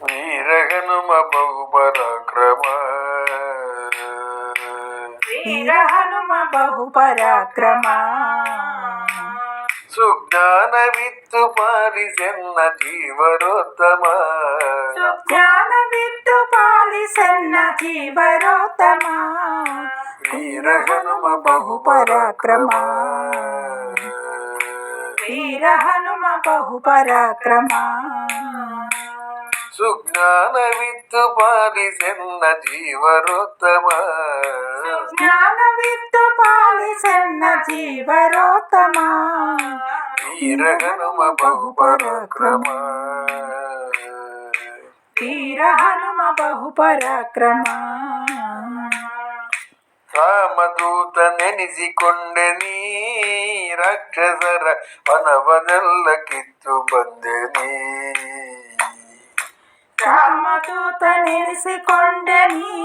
ವೀರ ಹನುಮ ಬಹುಪರಾಕ್ರಮ ವೀರ ಹನುಮ ಬಹುಪರಾಕ್ರಮ ಸುಜ್ಞಾನವಿತ್ತು ಪಾಲಿಸೆನ್ನ ಜೀವರೋತ್ತಮ ಸುಜ್ಞಾನವಿತ್ತು ಪಾಲಿಸೆನ್ನ ಜೀವರೋತ್ತಮ ವೀರ ಹನುಮ ಬಹುಪರಾಕ್ರಮ ವೀರ ಹನುಮ ಬಹುಪರಾಕ್ರಮ ಸುಜ್ಞಾನವಿತ್ತು ಪಾಲಿಸೆನ್ನ ಜೀವರೋತ್ತಮ ಜ್ಞಾನವಿತ್ತು ಪಾಲಿಸೆನ್ನ ಜೀವರೋತ್ತಮ ವೀರ ಹನುಮ ಬಹುಪರಾಕ್ರಮ ವೀರ ಹನುಮ ಬಹುಪರಾಕ್ರಮ ರಾಮದೂತ ನೆನೆಸಿಕೊಂಡೆ ನೀ ರಾಕ್ಷಸರ ವನವನೆಲ್ಲ ಕಿತ್ತು ಬಂದೆ ನೀ ರಾಮದೂತ ನೆನೆಸಿಕೊಂಡೆ ನೀ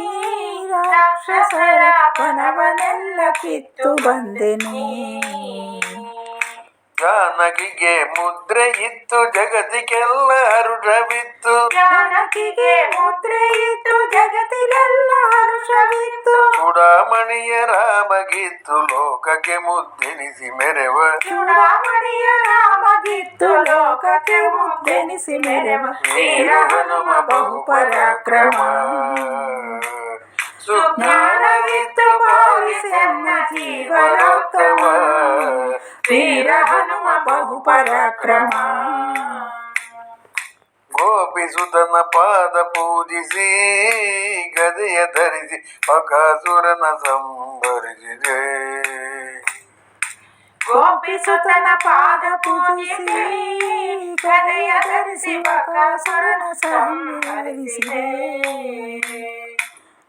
ರಾಕ್ಷಸರ ವನವನೆಲ್ಲ ಕಿತ್ತು ಬಂದೆ ನೀ ಜಾನಕಿಗೆ ಮುದ್ರೆ ಇತ್ತು ಜಗತ್ತಿಗೆಲ್ಲ ಹರುಷವಿತ್ತು ಜಾನಕಿಗೆ ಮುದ್ರೆ ಇತ್ತು ಜಗತ್ತಿಗೆಲ್ಲ ಹರ್ಷವಿತ್ತು ಚೂಡಾಮಣಿಯ ರಾಮಗಿತ್ತು ಲೋಕಕ್ಕೆ ಮುದ್ದೆನಿಸಿ ಮೆರೆವ ಚೂಡಾಮಣಿಯ ರಾಮಗಿತ್ತು ಲೋಕಕ್ಕೆ ಮುದ್ದೆನಿಸಿ ಮೆರೆವ ವೀರ ಹನುಮ ಬಹುಪರಾಕ್ರಮ ಸುಜ್ಞಾನವಿತ್ತು ಪಾಲಿಸೆನ್ನ ಜೀವರೋತ್ತಮ ವೀರ ಹನುಮ ಬಹುಪರಾಕ್ರಮ ಗೋಪಿಸುತನ ಪಾದ ಪೂಜಿಸಿ ಗದೆಯ ಧರಿಸಿ ಬಕಾಸುರನ ಸಂಭರಿಸಿದೆ ಗೋಪಿಸುತನ ಪಾದ ಪೂಜಿಸಿ ಗದೆಯ ಧರಿಸಿ ಬಕಾಸುರನ ಸಂಹರಿಸಿದೆ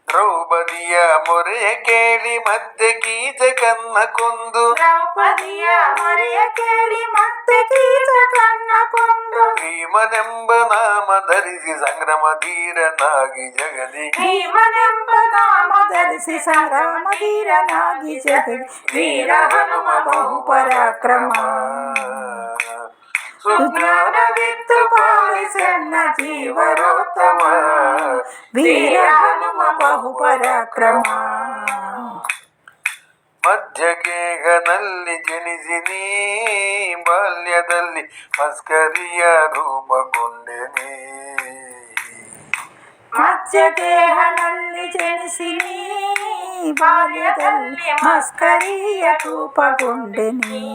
ದ್ರೌಪದಿಯ ಮೊರೆಯ ಕೇಳಿ ಮತ್ತೆ ಕೀಚಕನ್ನ ಕೊಂದು ದ್ರೌಪದಿಯ ಮೊರೆಯ ಕೇಳಿ ಮತ್ತೆ ಕೀಚಕನ್ನ ಕೊಂದು ಭೀಮನೆಂಬ ನಾಮ ಧರಿಸಿ ಸಂಗ್ರಮ ಧೀರನಾಗಿ ಜಗದಿ ಭೀಮನೆಂಬ ನಾಮ ಧರಿಸಿ ಸಂಗ್ರಾಮ ಧೀರನಾಗಿ ಜಗದಿ ವೀರ ಹನುಮ ಬಹುಪರಾಕ್ರಮ ಸುಜ್ಞಾನವಿತ್ತು ಪಾಲಿಸೆನ್ನ ಜೀವರೋತ್ತಮ ವೀರ ಹನುಮ ಬಹುಪರಾಕ್ರಮ ಮಧ್ಯಗೇಹನಲ್ಲಿ ಜನಿಸಿ ನೀ ಬಾಲ್ಯದಲ್ಲಿ ಮಸ್ಕರಿಯ ರೂಪಗೊಂಡೆ ನೀ ಮಧ್ಯಗೇಹನಲ್ಲಿ ಜನಿಸಿ ನೀ ಬಾಲ್ಯದಲ್ಲಿ ಮಸ್ಕರಿಯ ರೂಪಗೊಂಡೆ ನೀ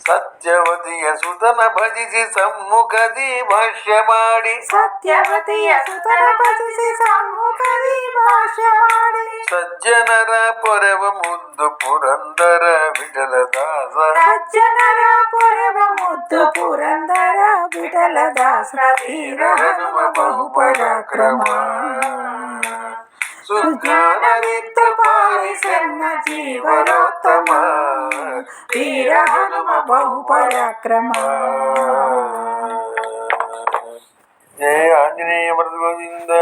ಸತ್ಯವತಿಯ ಸುತನ ಭಜಿಸಿ ಸಮ್ಮುಖದಿ ಭಾಷ್ಯ ಮಾಡಿ ಸತ್ಯವತಿಯ ಸುತನ ಭಜಿಸಿ ಸಮ್ಮುಖದಿ ಭಾಷ್ಯ ಮಾಡಿ ಸಜ್ಜನರ ಪೊರೆವ ಮುದ್ದು ಪುರಂದರ ವಿಠಲದಾಸ ಸಜ್ಜನರ ಪೊರೆವ ಮುದ್ದು ಪುರಂದರ ವಿಠಲದಾಸ ವೀರ ಹನುಮ ಬಹುಪರಾಕ್ರಮ ಸುಜ್ಞಾನವಿತ್ತು ಪಾಲಿಸೆನ್ನ ಜೀವರೋತ್ತಮ ವೀರ ಹನುಮ ಬಹುಪರಾಕ್ರಮ ಜಯ ಆಂಜನೇಯ ಗೋವಿಂದ.